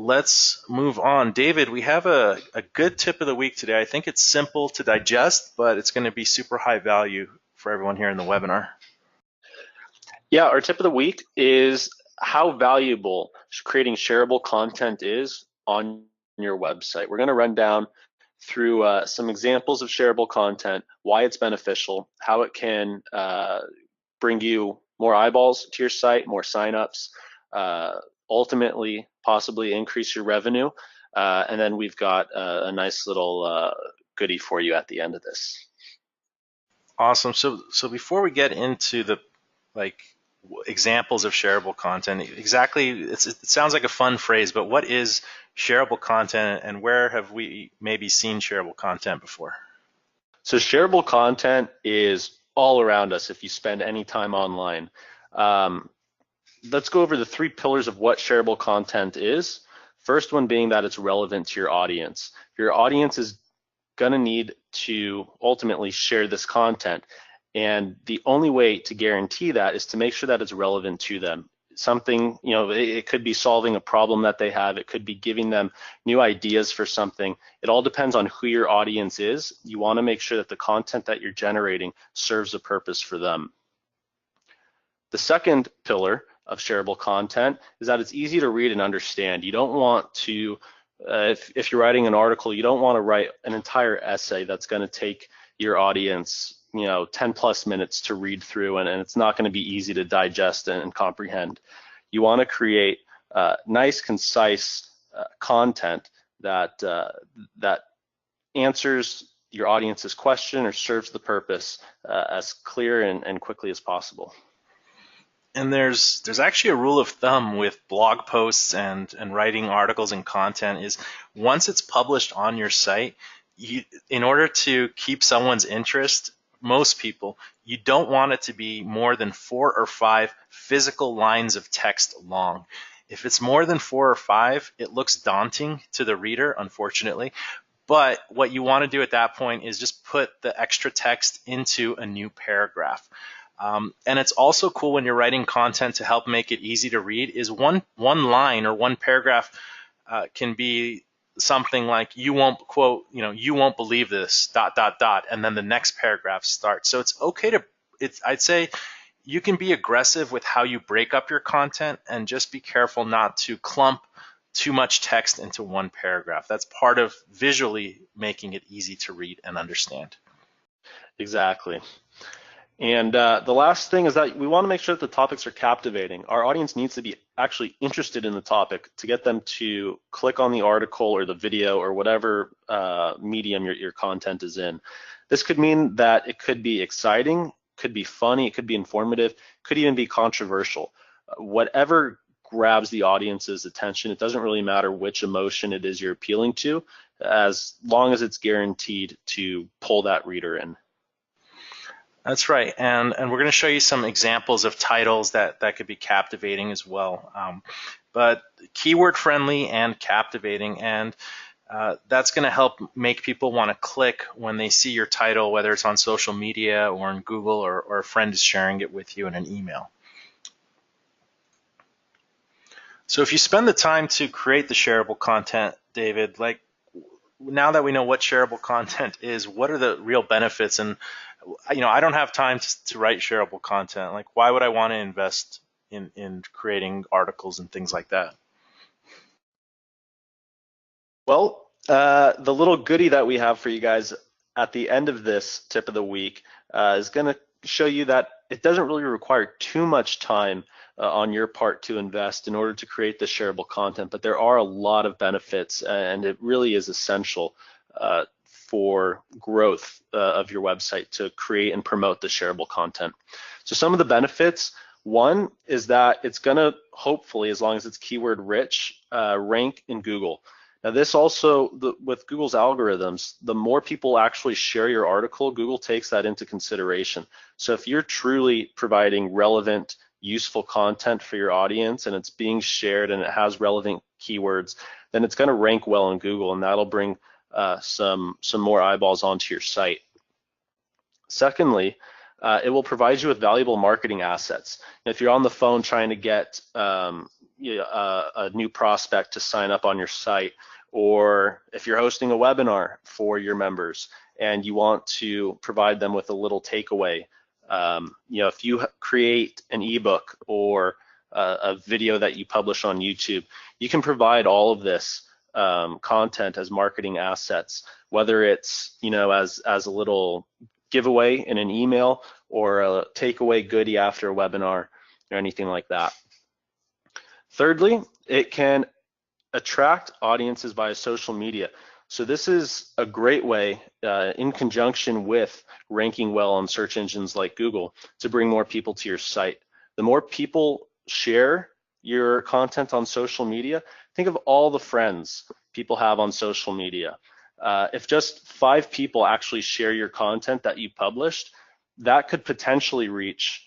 let's move on. David, we have a good tip of the week today. I think it's simple to digest, but it's going to be super high value for everyone here in the webinar. Yeah, our tip of the week is how valuable creating shareable content is on your website. We're going to run down through some examples of shareable content, why it's beneficial, how it can bring you more eyeballs to your site, more signups, ultimately possibly increase your revenue, and then we've got a nice little goodie for you at the end of this. Awesome. So before we get into the examples of shareable content, exactly, it sounds like a fun phrase, but what is shareable content, and where have we maybe seen shareable content before? So shareable content is all around us if you spend any time online. Let's go over the 3 pillars of what shareable content is. First one being that it's relevant to your audience. Your audience is gonna need to ultimately share this content, and the only way to guarantee that is to make sure that it's relevant to them. Something, you know, it could be solving a problem that they have, it could be giving them new ideas for something. It all depends on who your audience is. You want to make sure that the content that you're generating serves a purpose for them. The second pillar of shareable content is that it's easy to read and understand. You don't want to, if you're writing an article, you don't want to write an entire essay that's going to take your audience, 10+ minutes to read through, and it's not going to be easy to digest and comprehend. You want to create nice, concise content that answers your audience's question or serves the purpose as clear and quickly as possible. And there's actually a rule of thumb with blog posts and writing articles and content is once it's published on your site, in order to keep someone's interest, most people, you don't want it to be more than 4 or 5 physical lines of text long. If it's more than 4 or 5, it looks daunting to the reader, unfortunately. But what you want to do at that point is just put the extra text into a new paragraph. And it's also cool when you're writing content to help make it easy to read is one line or one paragraph can be something like, you won't you won't believe this, ... and then the next paragraph starts. So it's okay to, I'd say you can be aggressive with how you break up your content and just be careful not to clump too much text into one paragraph. That's part of visually making it easy to read and understand. Exactly. And the last thing is that we want to make sure that the topics are captivating. Our audience needs to be actually interested in the topic to get them to click on the article or the video or whatever medium your content is in. This could mean that it could be exciting, could be funny, it could be informative, could even be controversial. Whatever grabs the audience's attention, it doesn't really matter which emotion it is you're appealing to, as long as it's guaranteed to pull that reader in. That's right, and we're going to show you some examples of titles that could be captivating as well, but keyword friendly and captivating, and that's going to help make people want to click when they see your title, whether it's on social media or in Google or a friend is sharing it with you in an email. So if you spend the time to create the shareable content, David, like now that we know what shareable content is, what are the real benefits? And I don't have time to write shareable content. Like, why would I want to invest in creating articles and things like that? Well, the little goodie that we have for you guys at the end of this tip of the week is going to show you that it doesn't really require too much time on your part to invest in order to create the shareable content, but there are a lot of benefits, and it really is essential for growth of your website to create and promote the shareable content. So some of the benefits, one is that it's going to hopefully, as long as it's keyword rich, rank in Google. Now this also, with Google's algorithms, the more people actually share your article, Google takes that into consideration. So if you're truly providing relevant, useful content for your audience and it's being shared and it has relevant keywords, then it's going to rank well in Google, and that'll bring some more eyeballs onto your site. Secondly, it will provide you with valuable marketing assets. If you're on the phone trying to get a new prospect to sign up on your site, or if you're hosting a webinar for your members and you want to provide them with a little takeaway, if you create an ebook or a video that you publish on YouTube, you can provide all of this content as marketing assets, whether it's as a little giveaway in an email or a takeaway goodie after a webinar or anything like that. Thirdly, it can attract audiences via social media. So this is a great way, in conjunction with ranking well on search engines like Google, to bring more people to your site. The more people share your content on social media, think of all the friends people have on social media. If just 5 people actually share your content that you published, that could potentially reach,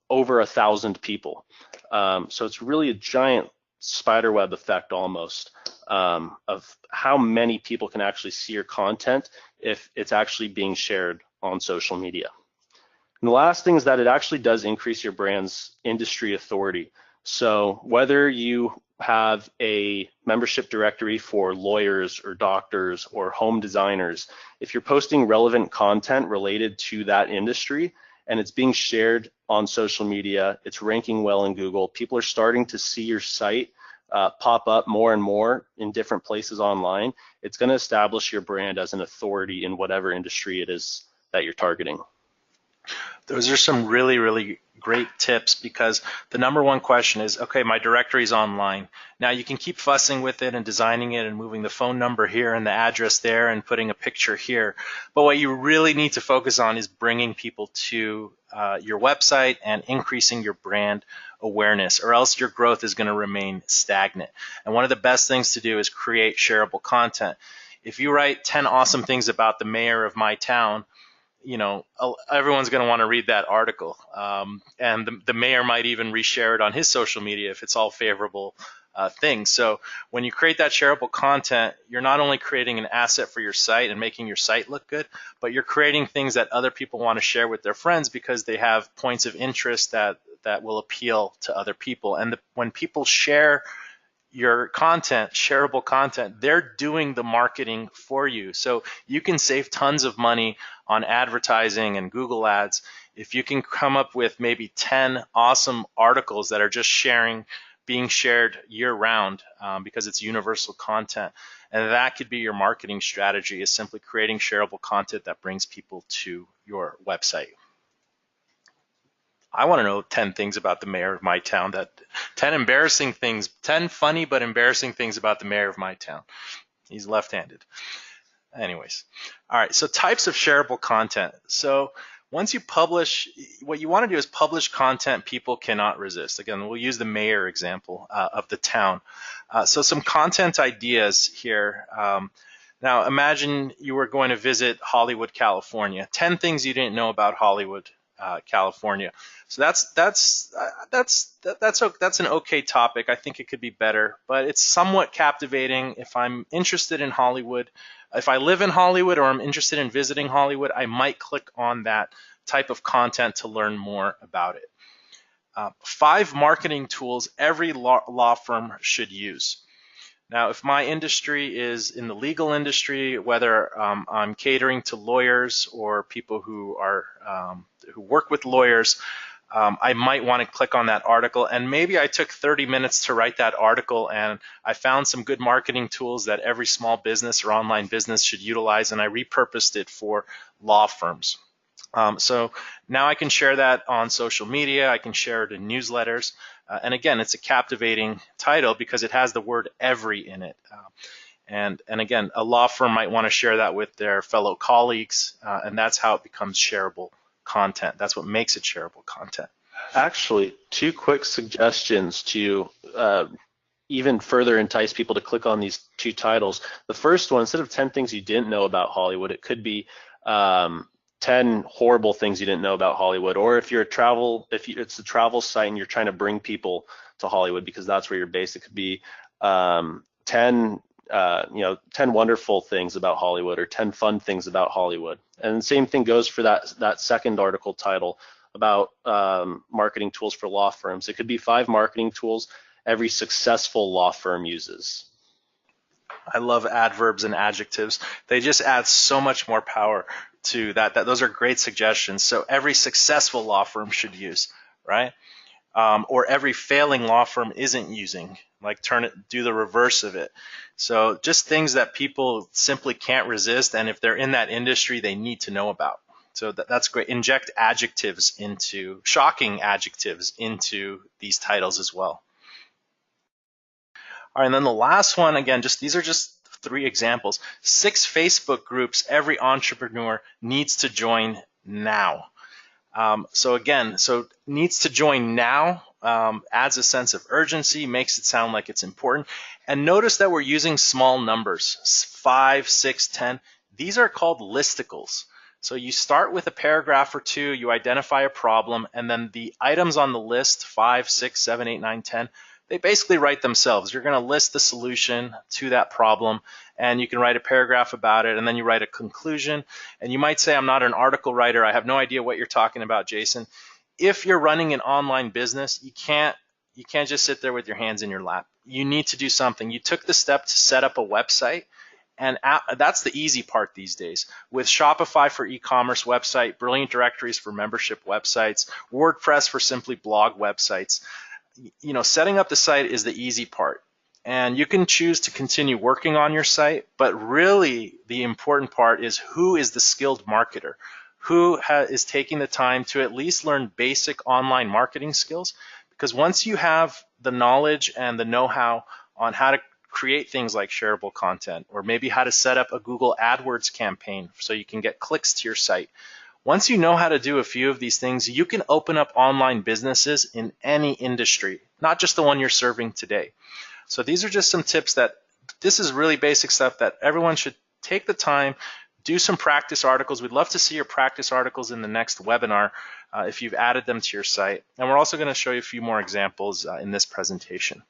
over 1,000 people. So it's really a giant spiderweb effect almost, of how many people can actually see your content if it's actually being shared on social media. And the last thing is that it actually does increase your brand's industry authority. So whether you have a membership directory for lawyers or doctors or home designers, if you're posting relevant content related to that industry and it's being shared on social media, it's ranking well in Google, people are starting to see your site pop up more and more in different places online, it's going to establish your brand as an authority in whatever industry it is that you're targeting. Those are some really, really great tips, because the number one question is, okay, my directory is online. Now you can keep fussing with it and designing it and moving the phone number here and the address there and putting a picture here. But what you really need to focus on is bringing people to your website and increasing your brand awareness, or else your growth is going to remain stagnant. And one of the best things to do is create shareable content. If you write 10 awesome things about the mayor of my town, everyone's going to want to read that article. And the mayor might even reshare it on his social media if it's all favorable things. So when you create that shareable content, you're not only creating an asset for your site and making your site look good, but you're creating things that other people want to share with their friends because they have points of interest that will appeal to other people. And when people share your content, shareable content, they're doing the marketing for you. So you can save tons of money on advertising and Google ads if you can come up with maybe 10 awesome articles that are just being shared year round, because it's universal content. And that could be your marketing strategy, is simply creating shareable content that brings people to your website. I want to know 10 things about the mayor of my town, 10 embarrassing things, 10 funny but embarrassing things about the mayor of my town. He's left-handed. Anyways, all right, so types of shareable content. So once you publish, what you want to do is publish content people cannot resist. Again, we'll use the mayor example of the town. So some content ideas here. Now imagine you were going to visit Hollywood, California. 10 things you didn't know about Hollywood, California. So that's an okay topic. I think it could be better, but it's somewhat captivating. If I'm interested in Hollywood, if I live in Hollywood or I'm interested in visiting Hollywood, I might click on that type of content to learn more about it. 5 marketing tools every law firm should use. Now, if my industry is in the legal industry, whether I'm catering to lawyers or people who work with lawyers, I might want to click on that article. And maybe I took 30 minutes to write that article, and I found some good marketing tools that every small business or online business should utilize, and I repurposed it for law firms. So now I can share that on social media. I can share it in newsletters. And again, it's a captivating title because it has the word every in it. And again, a law firm might want to share that with their fellow colleagues, and that's how it becomes shareable content. That's what makes it shareable content. Actually, 2 quick suggestions to even further entice people to click on these 2 titles. The first one, instead of 10 things you didn't know about Hollywood, it could be 10 horrible things you didn't know about Hollywood. Or if it's a travel site and you're trying to bring people to Hollywood because that's where you're based, it could be 10 wonderful things about Hollywood or 10 fun things about Hollywood. And the same thing goes for that second article title about marketing tools for law firms. It could be 5 marketing tools every successful law firm uses. I love adverbs and adjectives. They just add so much more power to that. Those are great suggestions. So every successful law firm should use, right? Or every failing law firm isn't using. Like do the reverse of it. So just things that people simply can't resist, and if they're in that industry, they need to know about. So that's great. Inject shocking adjectives into these titles as well. All right, and then the last one, again, these are just 3 examples. 6 Facebook groups every entrepreneur needs to join now. So needs to join now adds a sense of urgency, makes it sound like it's important. And notice that we're using small numbers, 5, 6, 10. These are called listicles. So you start with a paragraph or 2, you identify a problem, and then the items on the list, 5, 6, 7, 8, 9, 10, they basically write themselves. You're going to list the solution to that problem, and you can write a paragraph about it, and then you write a conclusion. And you might say, I'm not an article writer. I have no idea what you're talking about, Jason. If you're running an online business, you can't just sit there with your hands in your lap. You need to do something. You took the step to set up a website, and that's the easy part these days. With Shopify for e-commerce website, Brilliant Directories for membership websites, WordPress for simply blog websites, setting up the site is the easy part. And you can choose to continue working on your site, but really the important part is who is the skilled marketer, who is taking the time to at least learn basic online marketing skills. Because once you have the knowledge and the know-how on how to create things like shareable content, or maybe how to set up a Google AdWords campaign so you can get clicks to your site, once you know how to do a few of these things, you can open up online businesses in any industry, not just the one you're serving today. So these are just some tips this is really basic stuff that everyone should take the time, do some practice articles. We'd love to see your practice articles in the next webinar if you've added them to your site. And we're also going to show you a few more examples in this presentation.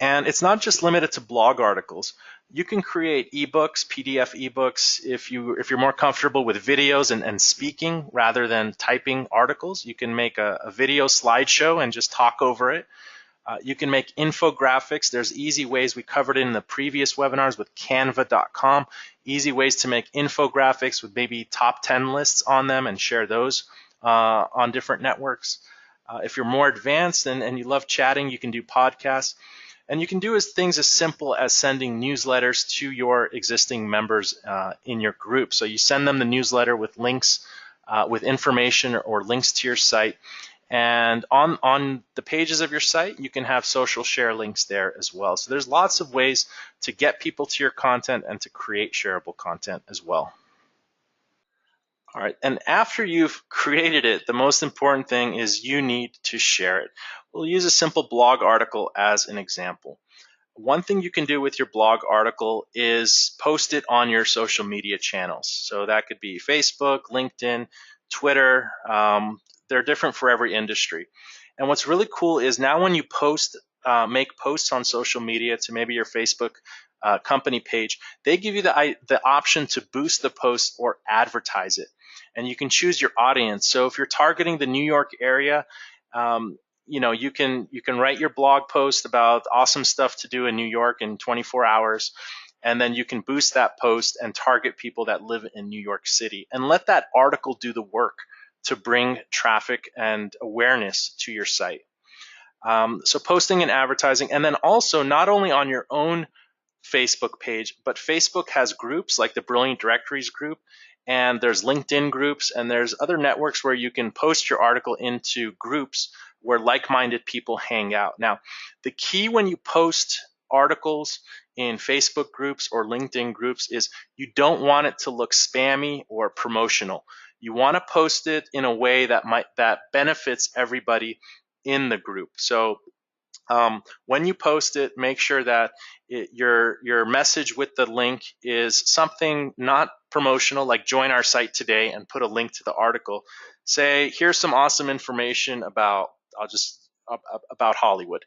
And it's not just limited to blog articles. You can create ebooks, PDF ebooks. If you're more comfortable with videos and speaking rather than typing articles, you can make a video slideshow and just talk over it. You can make infographics. There's easy ways. We covered it in the previous webinars with canva.com. Easy ways to make infographics with maybe top 10 lists on them and share those on different networks. If you're more advanced and you love chatting, you can do podcasts. And you can do things as simple as sending newsletters to your existing members in your group. So you send them the newsletter with links, with information or links to your site. And on the pages of your site, you can have social share links there as well. So there's lots of ways to get people to your content and to create shareable content as well. All right, and after you've created it, the most important thing is you need to share it. We'll use a simple blog article as an example. One thing you can do with your blog article is post it on your social media channels. So that could be Facebook, LinkedIn, Twitter. They're different for every industry. And what's really cool is now when you make posts on social media to maybe your Facebook company page, they give you the option to boost the post or advertise it. And you can choose your audience. So if you're targeting the New York area, you can write your blog post about awesome stuff to do in New York in 24 hours, and then you can boost that post and target people that live in New York City and let that article do the work to bring traffic and awareness to your site. So posting and advertising, and then also not only on your own Facebook page, but Facebook has groups like the Brilliant Directories group, and there's LinkedIn groups, and there's other networks where you can post your article into groups where like-minded people hang out. Now, the key when you post articles in Facebook groups or LinkedIn groups is you don't want it to look spammy or promotional. You want to post it in a way that benefits everybody in the group. So when you post it, make sure that your message with the link is something not promotional, like join our site today and put a link to the article. Say, here's some awesome information about Hollywood.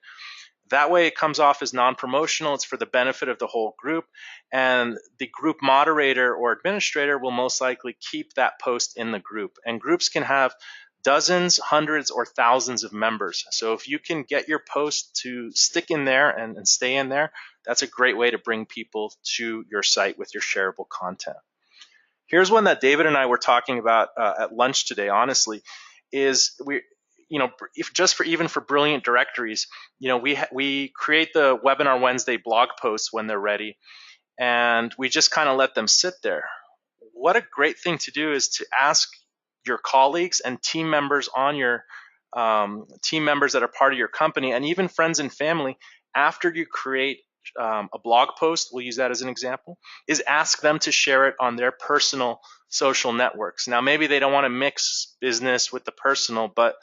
That way it comes off as non-promotional. It's for the benefit of the whole group. And the group moderator or administrator will most likely keep that post in the group. And groups can have dozens, hundreds, or thousands of members. So if you can get your post to stick in there and stay in there, that's a great way to bring people to your site with your shareable content. Here's one that David and I were talking about at lunch today, honestly, is if just for even for brilliant directories, we create the Webinar Wednesday blog posts when they're ready, and we just kind of let them sit there. What a great thing to do is to ask your colleagues and team members on your team members that are part of your company, and even friends and family, after you create a blog post, we'll use that as an example, is ask them to share it on their personal social networks. Now, maybe they don't want to mix business with the personal, but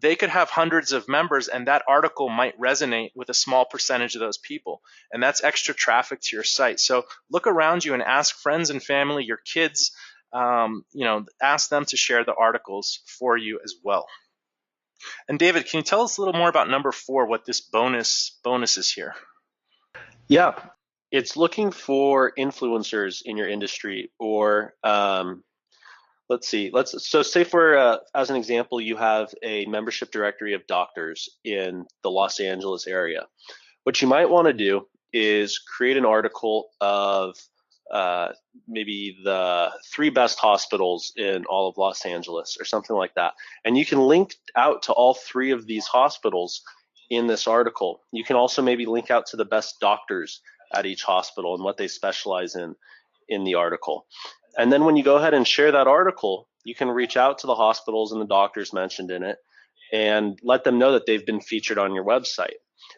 they could have hundreds of members, and that article might resonate with a small percentage of those people, and that's extra traffic to your site. So look around you and ask friends and family, your kids, ask them to share the articles for you as well. And David, can you tell us a little more about number 4, what this bonus is here? Yeah, it's looking for influencers in your industry, or let's see. So say for as an example, you have a membership directory of doctors in the Los Angeles area. What you might want to do is create an article of maybe the 3 best hospitals in all of Los Angeles or something like that. And you can link out to all 3 of these hospitals in this article. You can also maybe link out to the best doctors at each hospital and what they specialize in the article. And then when you go ahead and share that article, you can reach out to the hospitals and the doctors mentioned in it and let them know that they've been featured on your website.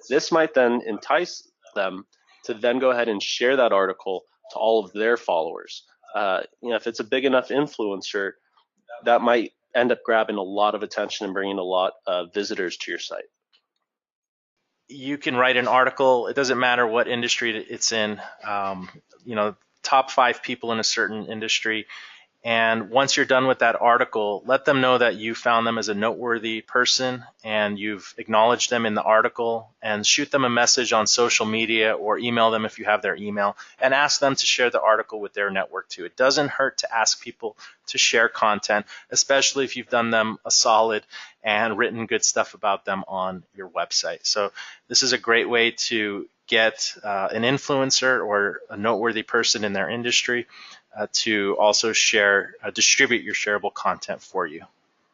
This might then entice them to then go ahead and share that article to all of their followers. If it's a big enough influencer, that might end up grabbing a lot of attention and bringing a lot of visitors to your site. You can write an article. It doesn't matter what industry it's in. Top 5 people in a certain industry. And once you're done with that article, let them know that you found them as a noteworthy person and you've acknowledged them in the article, and shoot them a message on social media or email them if you have their email, and ask them to share the article with their network too. It doesn't hurt to ask people to share content, especially if you've done them a solid and written good stuff about them on your website. So this is a great way to get an influencer or a noteworthy person in their industry to also distribute your shareable content for you.